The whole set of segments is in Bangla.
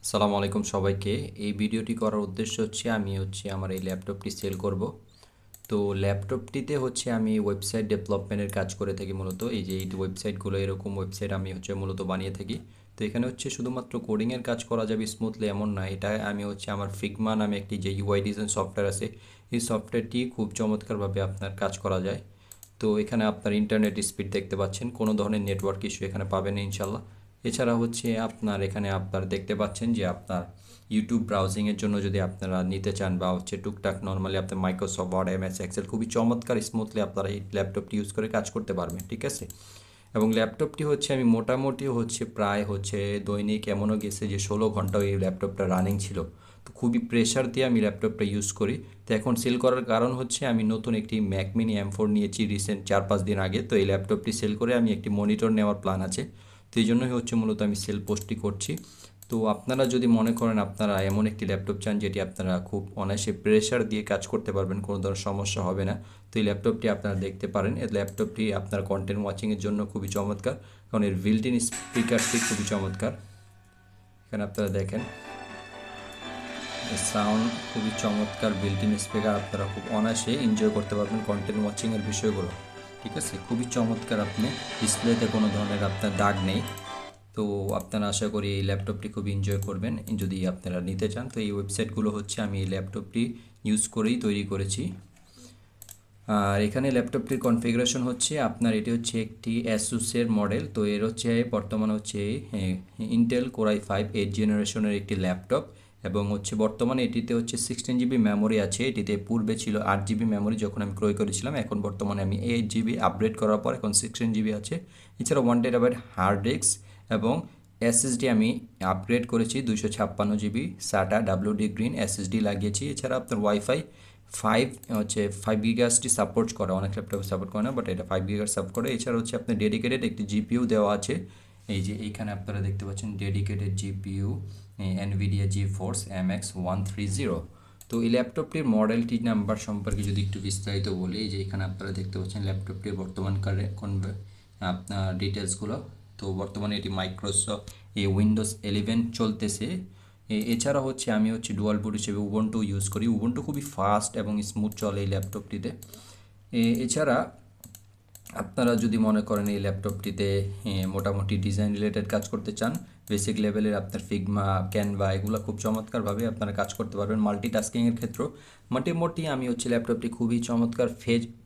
আসসালামু আলাইকুম সবাইকে। এই ভিডিওটি করার উদ্দেশ্য হচ্ছে আমি আমার এই ল্যাপটপটি সেল করব। তো ল্যাপটপটিতে আমি ওয়েবসাইট ডেভেলপমেন্টের কাজ করে থাকি মূলত। এই যে এই ওয়েবসাইটগুলো, এরকম ওয়েবসাইট আমি মূলত বানিয়ে থাকি। তো এখানে শুধুমাত্র কোডিংয়ের কাজ করা যাবে স্মুথলি এমন না, এটা আমি আমার ফিগমা নামে একটি যে ইউআই ডিজাইন সফটওয়্যার আছে, এই সফটওয়্যারটি খুব চমৎকারভাবে আপনার কাজ করা যায়। তো এখানে আপনার ইন্টারনেট স্পিড দেখতে পাচ্ছেন, কোনো ধরনের নেটওয়ার্ক ইস্যু এখানে পাবেন না ইনশাল্লাহ। এছাড়া আপনার এখানে আপনার দেখতে পাচ্ছেন যে আপনার ইউটিউব ব্রাউজিংয়ের জন্য যদি আপনারা নিতে চান বা টুকটাক নর্মালি আপনার মাইক্রোসফট ওয়ার্ড, এমএস এক্সেল খুবই চমৎকার স্মুথলি আপনারা এই ল্যাপটপটি ইউজ করে কাজ করতে পারবেন, ঠিক আছে। এবং ল্যাপটপটি আমি মোটামুটি প্রায় দৈনিক এমনও গেছে যে 16 ঘন্টাও এই ল্যাপটপটা রানিং ছিল। তো খুবই প্রেশার দিয়ে আমি ল্যাপটপটা ইউজ করি। তো এখন সেল করার কারণ আমি নতুন একটি ম্যাক মিনি M4 নিয়েছি রিসেন্ট 4-5 দিন আগে। তো এই ল্যাপটপটি সেল করে আমি একটি মনিটর নেওয়ার প্ল্যান আছে। তো এই জন্যই মূলত আমি সেল পোস্টটি করছি। তো আপনারা যদি মনে করেন আপনারা এমন একটি ল্যাপটপ চান যেটি আপনারা খুব অনায়াসে প্রেশার দিয়ে কাজ করতে পারবেন, কোনো ধরনের সমস্যা হবে না, তো এই ল্যাপটপটি আপনারা দেখতে পারেন। এই ল্যাপটপটি আপনার কন্টেন্ট ওয়াচিংয়ের জন্য খুবই চমৎকার, কারণ এর বিল্ট ইন স্পিকারটি খুবই চমৎকার। এখানে আপনারা দেখেন সাউন্ড খুবই চমৎকার, বিল্ট ইন স্পিকার, আপনারা খুব অনায়াসে এনজয় করতে পারবেন কন্টেন্ট ওয়াচিংয়ের বিষয়গুলো, ঠিক আছে। খুবই চমৎকার, আপনি ডিসপ্লেতে কোনো ধরনের আপনার দাগ নেই। তো আপনারা আশা করি এই ল্যাপটপটি খুব এনজয় করবেন যদি আপনারা নিতে চান। তো এই ওয়েবসাইটগুলো আমি এই ল্যাপটপটি ইউজ করেই তৈরি করেছি। আর এখানে ল্যাপটপটির কনফিগারেশন আপনার এটি একটি অ্যাসুসের মডেল। তো এর বর্তমানে ইন্টেল কোর i5 8 জেনারেশনের একটি ল্যাপটপ, এবং বর্তমানে এটিতে 16 GB মেমোরি আছে। এটিতে পূর্বে ছিল 8 GB মেমোরি যখন আমি ক্রয় করেছিলাম, এখন বর্তমানে আমি 8 GB আপগ্রেড করার পর এখন 16 GB আছে। এছাড়া 1TB হার্ড ডিস্ক এবং এসএসডি আমি আপগ্রেড করেছি 256 GB SATA WD green SSD লাগিয়েছি। এছাড়া আপনার ওয়াইফাই 5 গিগাহার্টজটি সাপোর্ট করে, অনেক ল্যাপটপে সাপোর্ট করে না, বাট এটা 5 গিগাহার্টজ সাপোর্ট করে। এছাড়া আপনার ডেডিকেটেড একটি জিপিইউ দেওয়া আছে। এই যে এইখানে আপনারা দেখতে পাচ্ছেন dedicated GPU NVIDIA GeForce MX 130। তো এই ল্যাপটপটির মডেলটি নাম্বার সম্পর্কে যদি একটু বিস্তারিত বলি, এই যে এখানে আপনারা দেখতে পাচ্ছেন ল্যাপটপটির বর্তমান আপনার ডিটেলসগুলো। তো বর্তমানে এটি মাইক্রোসফট উইন্ডোজ 11 চলতেছে। এছাড়া আমি ডুয়াল বুট হিসেবে উবুন্টু ইউজ করি। উবুন্টু খুবই ফাস্ট এবং স্মুথ চলে এই ল্যাপটপটিতে। এছাড়া আপনারা যদি মনে করেন এই ল্যাপটপটিতে মোটামুটি ডিজাইন রিলেটেড কাজ করতে চান, বেসিক লেভেলের আপনার ফিগমা, ক্যানভা এগুলো খুব চমৎকারভাবে আপনারা কাজ করতে পারবেন মাল্টিটাস্কিংয়ের ক্ষেত্রেও। মোটামুটি আমি ল্যাপটপটি খুবই চমৎকার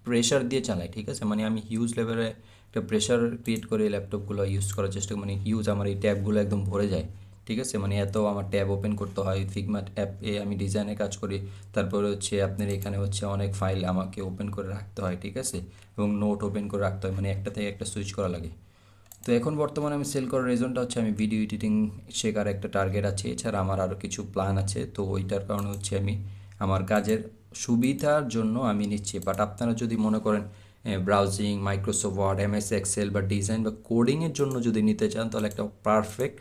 প্রেশার দিয়ে চালাই, ঠিক আছে। আমি হিউজ লেভেলে একটা প্রেশার ক্রিয়েট করে এই ল্যাপটপগুলো ইউজ করার চেষ্টা করি, হিউজ আমার এই ট্যাবগুলো একদম ভরে যায়, ঠিক আছে। এত আমার ট্যাব ওপেন করতে হয়। ফিগমা অ্যাপে আমি ডিজাইনে কাজ করি, তারপরে আপনার এখানে অনেক ফাইল আমাকে ওপেন করে রাখতে হয়, ঠিক আছে, এবং নোট ওপেন করে রাখতে হয়, একটা থেকে একটা সুইচ করা লাগে। তো এখন বর্তমানে আমি সেল করার রিজনটা আমি ভিডিও এডিটিং শেখার একটা টার্গেট আছে। এছাড়া আমার আরও কিছু প্ল্যান আছে। তো ওইটার কারণে আমি আমার কাজের সুবিধার জন্য আমি নিচ্ছি। বাট আপনারা যদি মনে করেন browsing, Microsoft Word, MS Excel বা ডিজাইন বা কোডিংয়ের জন্য যদি নিতে চান, তাহলে একটা পারফেক্ট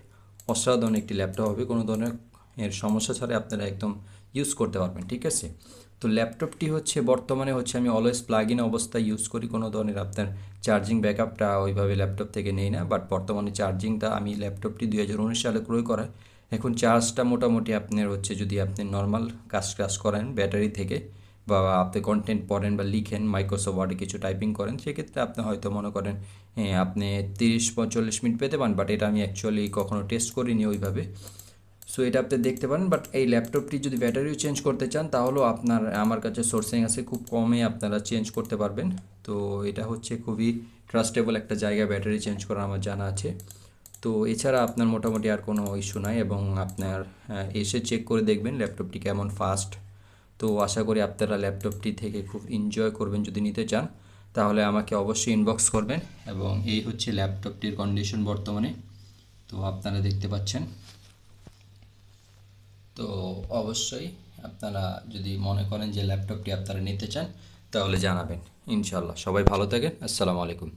অসাধারণ একটি ল্যাপটপ হবে, কোনো ধরনের সমস্যা ছাড়াই আপনারা একদম ইউজ করতে পারবেন, ঠিক আছে। তো ল্যাপটপটি বর্তমানে আমি অলওয়েজ প্লাগ ইন অবস্থায় ইউজ করি, কোনো ধরনের আপনার চার্জিং ব্যাকআপটা ওইভাবে ল্যাপটপ থেকে নেই না। বাট বর্তমানে চার্জিংটা আমি ল্যাপটপটি 2019 সালে ক্রয় করা, এখন চার্জটা মোটামুটি আপনার যদি আপনি নর্মাল কাজ করেন ব্যাটারি থেকে, বা আপনি কন্টেন্ট পড়েন বা লিখেন, মাইক্রোসফট ওয়ার্ডে কিছু টাইপিং করেন, সেক্ষেত্রে আপনি হয়তো মনে করেন আপনি 30-40 মিনিট পেতে পারেন। বাট এটা আমি অ্যাকচুয়ালি কখনো টেস্ট করিনি ওইভাবে। সো এটা আপনি দেখতে পারেন। বাট এই ল্যাপটপটি যদি ব্যাটারিও চেঞ্জ করতে চান, তাহলেও আমার কাছে সোর্সিং আছে, খুব কমে আপনারা চেঞ্জ করতে পারবেন। তো এটা খুবই ট্রাস্টেবল একটা জায়গা, ব্যাটারি চেঞ্জ করা আমার জানা আছে। তো এছাড়া আপনার মোটামুটি আর কোনো ইস্যু নাই, এবং আপনার এসে চেক করে দেখবেন ল্যাপটপটি কেমন ফাস্ট। তো আশা করি আপনারা ল্যাপটপটি থেকে খুব এনজয় করবেন। যদি নিতে চান তাহলে আমাকে অবশ্যই ইনবক্স করবেন। এবং এই ল্যাপটপটির কন্ডিশন বর্তমানে, তো আপনারা দেখতে পাচ্ছেন। তো অবশ্যই আপনারা যদি মনে করেন যে ল্যাপটপটি আপনারা নিতে চান, তাহলে জানাবেন ইনশাল্লাহ। সবাই ভালো থাকেন। আসসালামু আলাইকুম।